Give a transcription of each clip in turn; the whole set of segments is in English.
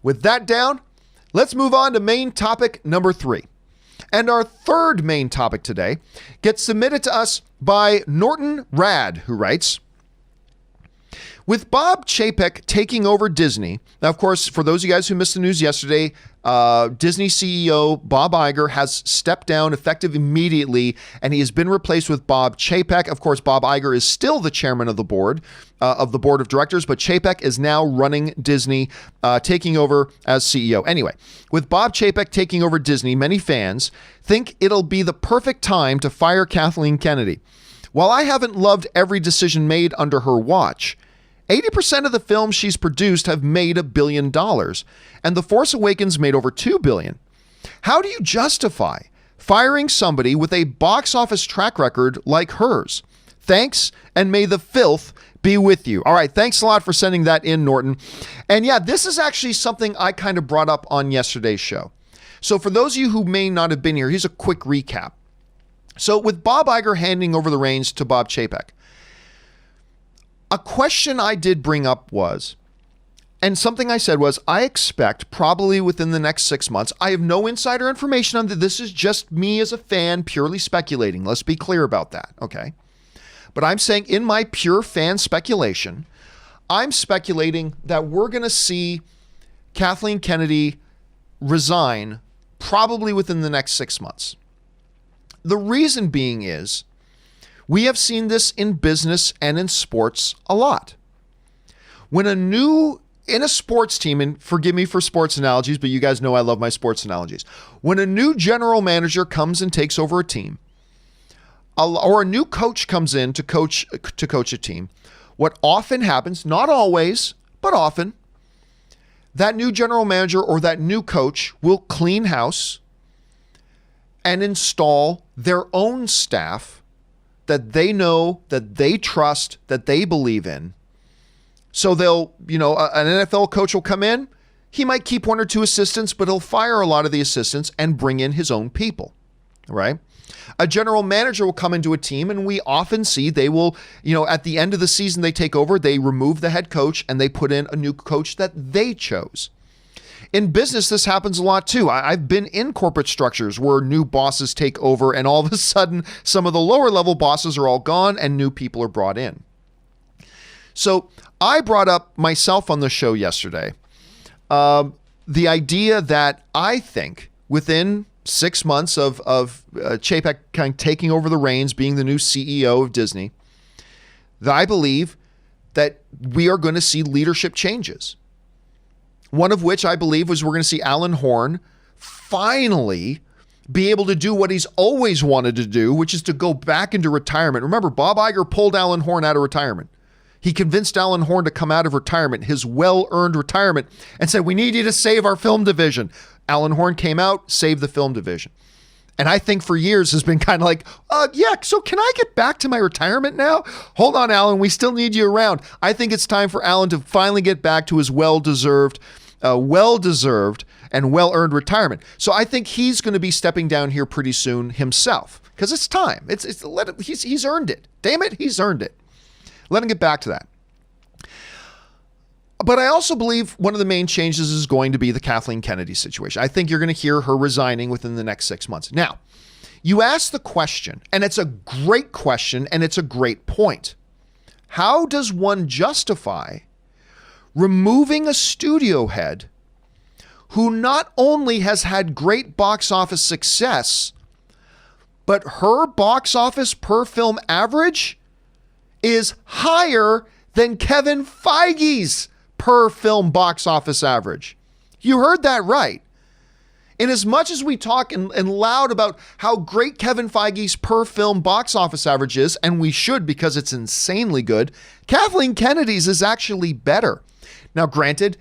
With that down, let's move on to main topic number 3. And our third main topic today gets submitted to us by Norton Radd, who writes, with Bob Chapek taking over Disney. Now, of course, for those of you guys who missed the news yesterday, Disney CEO Bob Iger has stepped down effective immediately, and he has been replaced with Bob Chapek. Of course, Bob Iger is still the chairman of the board of directors, but Chapek is now running Disney, taking over as CEO. Anyway, with Bob Chapek taking over Disney, many fans think it'll be the perfect time to fire Kathleen Kennedy. While I haven't loved every decision made under her watch, 80% of the films she's produced have made $1 billion, and The Force Awakens made over $2 billion. How do you justify firing somebody with a box office track record like hers? Thanks, and may the filth be with you. All right, thanks a lot for sending that in, Norton. And yeah, this is actually something I kind of brought up on yesterday's show. So for those of you who may not have been here, here's a quick recap. So with Bob Iger handing over the reins to Bob Chapek, a question I did bring up was, and something I said was, I expect probably within the next 6 months, I have no insider information on that. This is just me as a fan purely speculating. Let's be clear about that, okay? But I'm saying in my pure fan speculation, I'm speculating that we're going to see Kathleen Kennedy resign probably within the next 6 months. The reason being is, we have seen this in business and in sports a lot. When in a sports team, and forgive me for sports analogies, but you guys know I love my sports analogies. When a new general manager comes and takes over a team, or a new coach comes in to coach a team, what often happens, not always, but often, that new general manager or that new coach will clean house and install their own staff that they know, that they trust, that they believe in. So they'll, an NFL coach will come in, he might keep 1 or 2 assistants, but he'll fire a lot of the assistants and bring in his own people, right? A general manager will come into a team, and we often see they will, at the end of the season they take over, they remove the head coach and they put in a new coach that they chose. In business, this happens a lot too. I've been in corporate structures where new bosses take over, and all of a sudden, some of the lower level bosses are all gone and new people are brought in. So I brought up myself on the show yesterday, the idea that I think within 6 months of Chapek kind of taking over the reins, being the new CEO of Disney, that I believe that we are going to see leadership changes. One of which I believe was we're going to see Alan Horn finally be able to do what he's always wanted to do, which is to go back into retirement. Remember, Bob Iger pulled Alan Horn out of retirement. He convinced Alan Horn to come out of retirement, his well-earned retirement, and said, we need you to save our film division. Alan Horn came out, saved the film division. And I think for years has been kind of like, so can I get back to my retirement now? Hold on, Alan, we still need you around. I think it's time for Alan to finally get back to his well-deserved and well-earned retirement. So I think he's going to be stepping down here pretty soon himself, because it's time. He's earned it. Damn it, he's earned it. Let him get back to that. But I also believe one of the main changes is going to be the Kathleen Kennedy situation. I think you're going to hear her resigning within the next 6 months. Now, you asked the question, and it's a great question, and it's a great point. How does one justify removing a studio head who not only has had great box office success, but her box office per film average is higher than Kevin Feige's per film box office average? You heard that right. And as much as we talk and loud about how great Kevin Feige's per film box office average is, and we should because it's insanely good, Kathleen Kennedy's is actually better. Now, granted,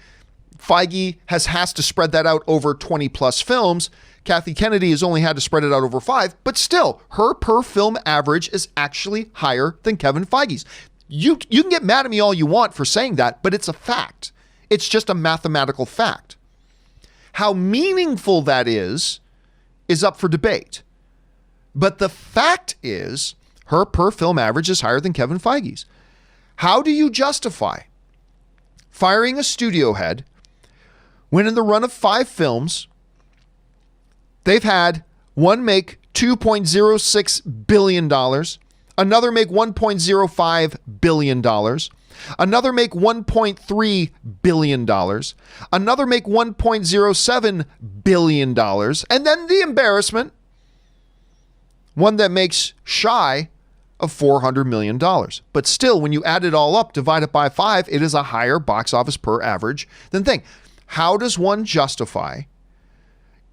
Feige has to spread that out over 20 plus films. Kathleen Kennedy has only had to spread it out over 5, but still, her per film average is actually higher than Kevin Feige's. You can get mad at me all you want for saying that, but it's a fact. It's just a mathematical fact. How meaningful that is up for debate. But the fact is, her per film average is higher than Kevin Feige's. How do you justify firing a studio head when in the run of 5 films, they've had one make $2.06 billion, another make $1.05 billion, another make $1.3 billion, another make $1.07 billion, and then the embarrassment, one that makes shy of $400 million. But still, when you add it all up, divide it by 5, it is a higher box office per average than thing. How does one justify,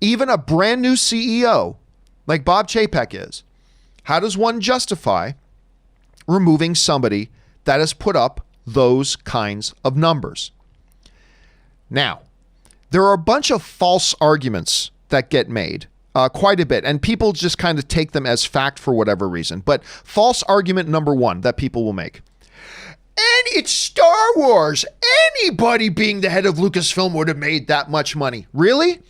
even a brand new CEO like Bob Chapek is, how does one justify removing somebody that has put up those kinds of numbers? Now, there are a bunch of false arguments that get made, quite a bit, and people just kind of take them as fact for whatever reason. But false argument number 1 that people will make: and it's Star Wars. Anybody being the head of Lucasfilm would have made that much money. Really?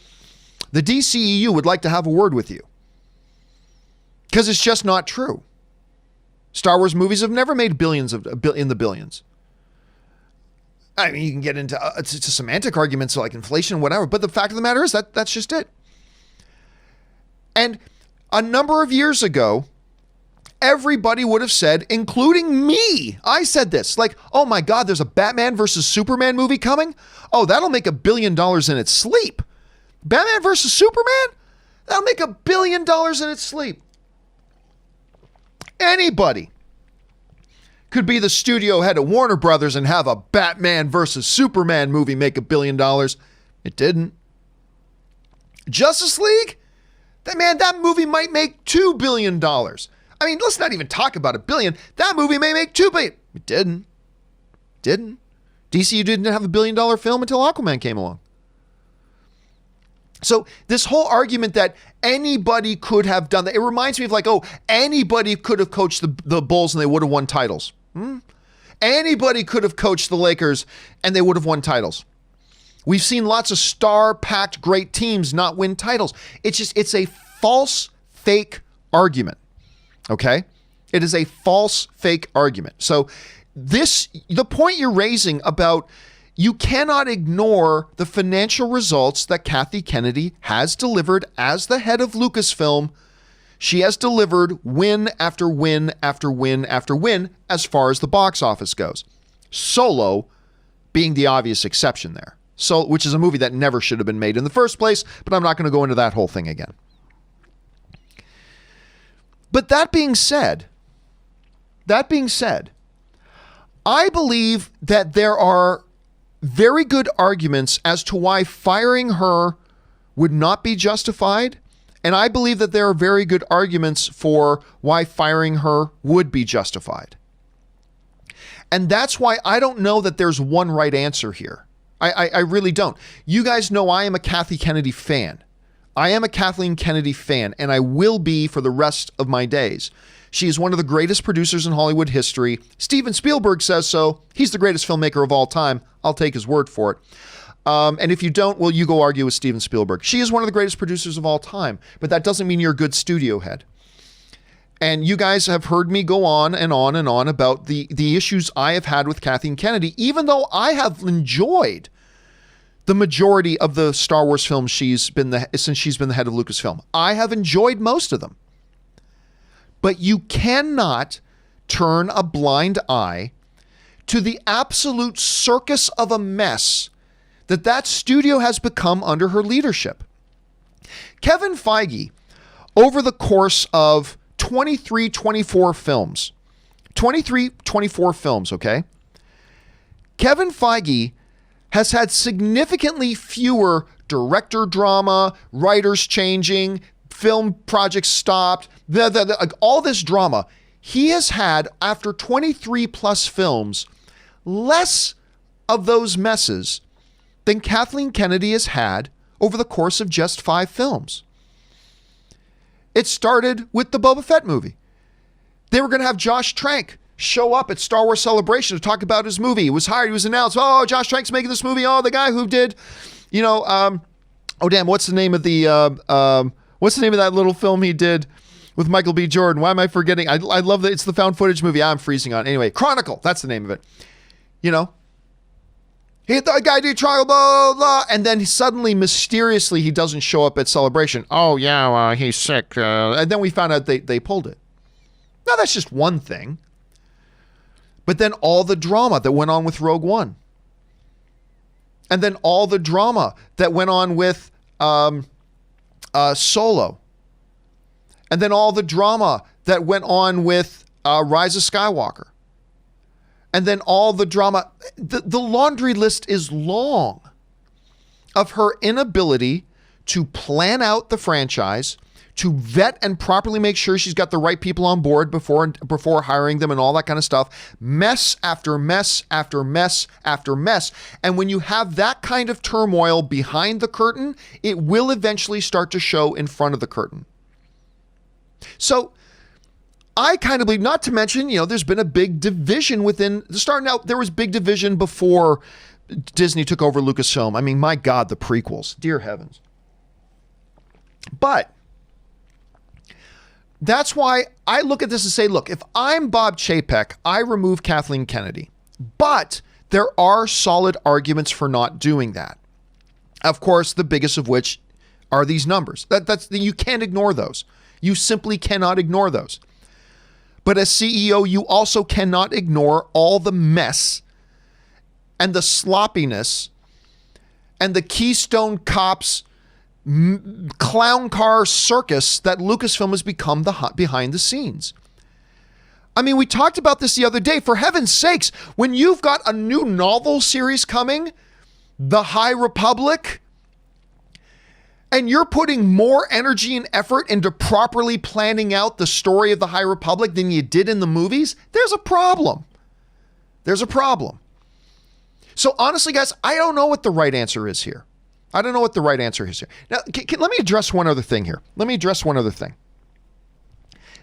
The DCEU would like to have a word with you, because it's just not true. Star Wars movies have never made billions in the billions. I mean, you can get into it's a semantic arguments like inflation, whatever, but the fact of the matter is that's just it. And a number of years ago, everybody would have said, including me, I said this, like, oh my God, there's a Batman versus Superman movie coming. Oh, that'll make $1 billion in its sleep. Batman versus Superman? That'll make $1 billion in its sleep. Anybody could be the studio head of Warner Brothers and have a Batman versus Superman movie make $1 billion. It didn't. Justice League? That movie might make $2 billion. I mean, let's not even talk about $1 billion. That movie may make $2 billion. It didn't. DCU didn't have $1 billion film until Aquaman came along. So this whole argument that anybody could have done that, it reminds me of like, oh, anybody could have coached the Bulls and they would have won titles. Anybody could have coached the Lakers and they would have won titles. We've seen lots of star-packed great teams not win titles. It's a false, fake argument, okay? It is a false, fake argument. So the point you're raising about you cannot ignore the financial results that Kathleen Kennedy has delivered as the head of Lucasfilm. She has delivered win after win after win after win as far as the box office goes. Solo being the obvious exception there. So, which is a movie that never should have been made in the first place, but I'm not going to go into that whole thing again. But that being said, I believe that there are very good arguments as to why firing her would not be justified, and I believe that there are very good arguments for why firing her would be justified. And that's why I don't know that there's one right answer here. I really don't. You guys know I am a Kathleen Kennedy fan. And I will be for the rest of my days. She is one of the greatest producers in Hollywood history. Steven Spielberg says so. He's the greatest filmmaker of all time. I'll take his word for it. And if you don't, well, you go argue with Steven Spielberg. She is one of the greatest producers of all time, but that doesn't mean you're a good studio head. And you guys have heard me go on and on and on about the issues I have had with Kathleen Kennedy, even though I have enjoyed the majority of the Star Wars films since she's been the head of Lucasfilm. I have enjoyed most of them. But you cannot turn a blind eye to the absolute circus of a mess that studio has become under her leadership. Kevin Feige, over the course of 24 films, okay? Kevin Feige has had significantly fewer director drama, writers changing, film projects stopped, all this drama. He has had, after 23 plus films, less of those messes than Kathleen Kennedy has had over the course of just 5 films. It started with the Boba Fett movie. They were going to have Josh Trank show up at Star Wars Celebration to talk about his movie. He was hired, he was announced. Oh, Josh Trank's making this movie. Oh, the guy who did, what's the name of that little film he did with Michael B. Jordan? Why am I forgetting? I love that it's the found footage movie I'm freezing on. Anyway, Chronicle, that's the name of it. The guy did trial, blah, blah, blah. And then suddenly, mysteriously, he doesn't show up at Celebration. Oh, yeah, he's sick. And then we found out they pulled it. Now, that's just one thing. But then all the drama that went on with Rogue One. And then all the drama that went on with Solo. And then all the drama that went on with Rise of Skywalker. And then all the drama. The laundry list is long of her inability to plan out the franchise, to vet and properly make sure she's got the right people on board before hiring them and all that kind of stuff. Mess after mess after mess after mess. And when you have that kind of turmoil behind the curtain, it will eventually start to show in front of the curtain. So I kind of believe, not to mention, there's been a big division within the Star. Now, there was big division before Disney took over Lucasfilm. I mean, my God, the prequels. Dear heavens. But that's why I look at this and say, look, if I'm Bob Chapek, I remove Kathleen Kennedy. But there are solid arguments for not doing that. Of course, the biggest of which are these numbers. You can't ignore those. You simply cannot ignore those. But as CEO, you also cannot ignore all the mess and the sloppiness and the Keystone Cops clown car circus that Lucasfilm has become behind the scenes. I mean, we talked about this the other day. For heaven's sakes, when you've got a new novel series coming, The High Republic, and you're putting more energy and effort into properly planning out the story of the High Republic than you did in the movies, there's a problem. There's a problem. So honestly, guys, I don't know what the right answer is here. I don't know what the right answer is here. Now, let me address one other thing here.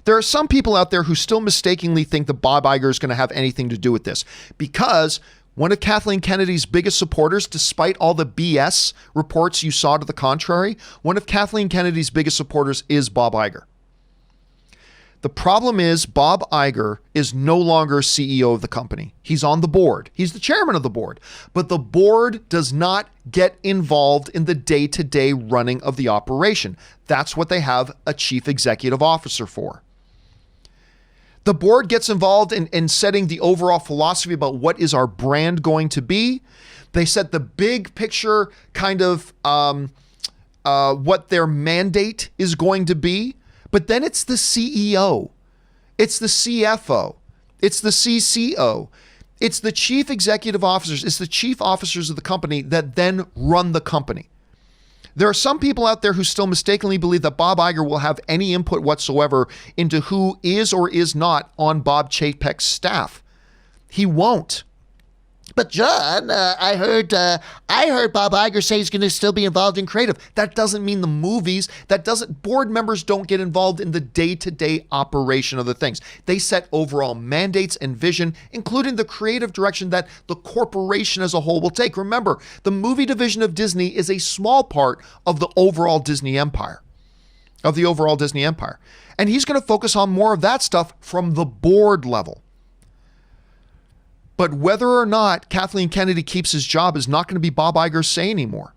There are some people out there who still mistakenly think that Bob Iger is going to have anything to do with this, because one of Kathleen Kennedy's biggest supporters, despite all the BS reports you saw to the contrary, one of Kathleen Kennedy's biggest supporters is Bob Iger. The problem is Bob Iger is no longer CEO of the company. He's on the board. He's the chairman of the board. But the board does not get involved in the day-to-day running of the operation. That's what they have a chief executive officer for. The board gets involved in setting the overall philosophy about what is our brand going to be. They set the big picture kind of what their mandate is going to be. But then it's the CEO, it's the CFO, it's the CCO, it's the chief executive officers, it's the chief officers of the company that then run the company. There are some people out there who still mistakenly believe that Bob Iger will have any input whatsoever into who is or is not on Bob Chapek's staff. He won't. But John, I heard Bob Iger say he's going to still be involved in creative. That doesn't mean the movies. Board members don't get involved in the day-to-day operation of the things. They set overall mandates and vision, including the creative direction that the corporation as a whole will take. Remember, the movie division of Disney is a small part of the overall Disney empire. And he's going to focus on more of that stuff from the board level. But whether or not Kathleen Kennedy keeps his job is not going to be Bob Iger's say anymore.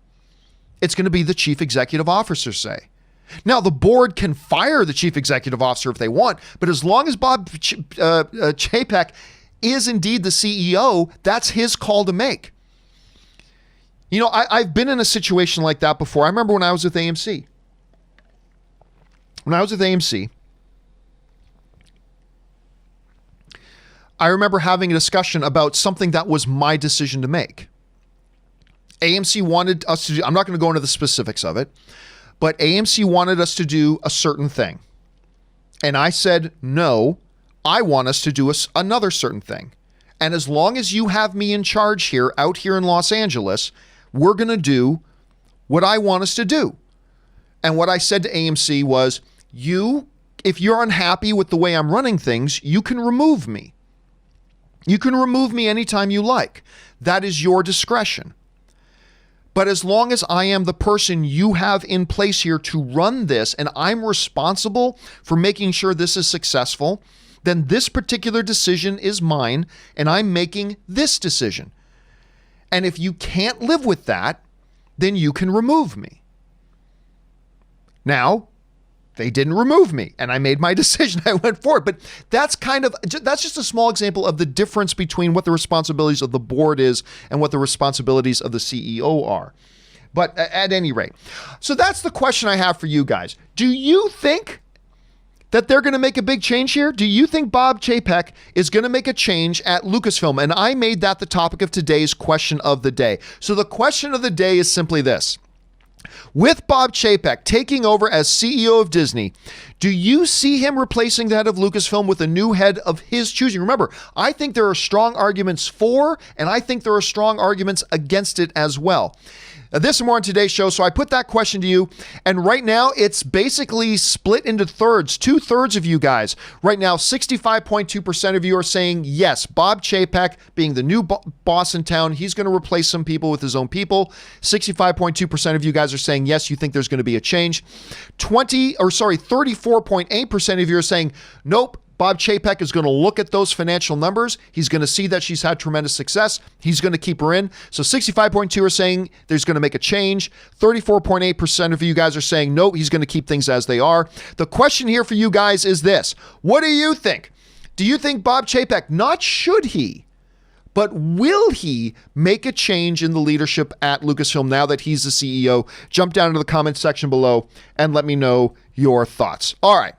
It's going to be the chief executive officer's say. Now, the board can fire the chief executive officer if they want, but as long as Bob Chapek is indeed the CEO, that's his call to make. I've been in a situation like that before. I remember when I was with AMC. I remember having a discussion about something that was my decision to make. AMC wanted us to do, I'm not going to go into the specifics of it, but AMC wanted us to do a certain thing. And I said, no, I want us to do another certain thing. And as long as you have me in charge here, out here in Los Angeles, we're going to do what I want us to do. And what I said to AMC was, if you're unhappy with the way I'm running things, you can remove me. You can remove me anytime you like. That is your discretion. But as long as I am the person you have in place here to run this, and I'm responsible for making sure this is successful, then this particular decision is mine, and I'm making this decision. And if you can't live with that, then you can remove me. Now, they didn't remove me, and I made my decision. I went forward. But that's just a small example of the difference between what the responsibilities of the board is and what the responsibilities of the CEO are. But at any rate, so that's the question I have for you guys. Do you think that they're going to make a big change here? Do you think Bob Chapek is going to make a change at Lucasfilm? And I made that the topic of today's question of the day. So the question of the day is simply this. With Bob Chapek taking over as CEO of Disney, do you see him replacing the head of Lucasfilm with a new head of his choosing? Remember, I think there are strong arguments for, and I think there are strong arguments against it as well. This and more on today's show. So I put that question to you, and right now it's basically split into thirds. 2/3 of you guys right now, 65.2% of you are saying yes, Bob Chapek being the new boss in town, he's going to replace some people with his own people. 65.2% of you guys are saying yes, you think there's going to be a change. 34.8% of you are saying nope, Bob Chapek is going to look at those financial numbers. He's going to see that she's had tremendous success. He's going to keep her in. So 65.2 are saying there's going to make a change. 34.8% of you guys are saying, no, he's going to keep things as they are. The question here for you guys is this. What do you think? Do you think Bob Chapek, not should he, but will he make a change in the leadership at Lucasfilm now that he's the CEO? Jump down into the comments section below and let me know your thoughts. All right.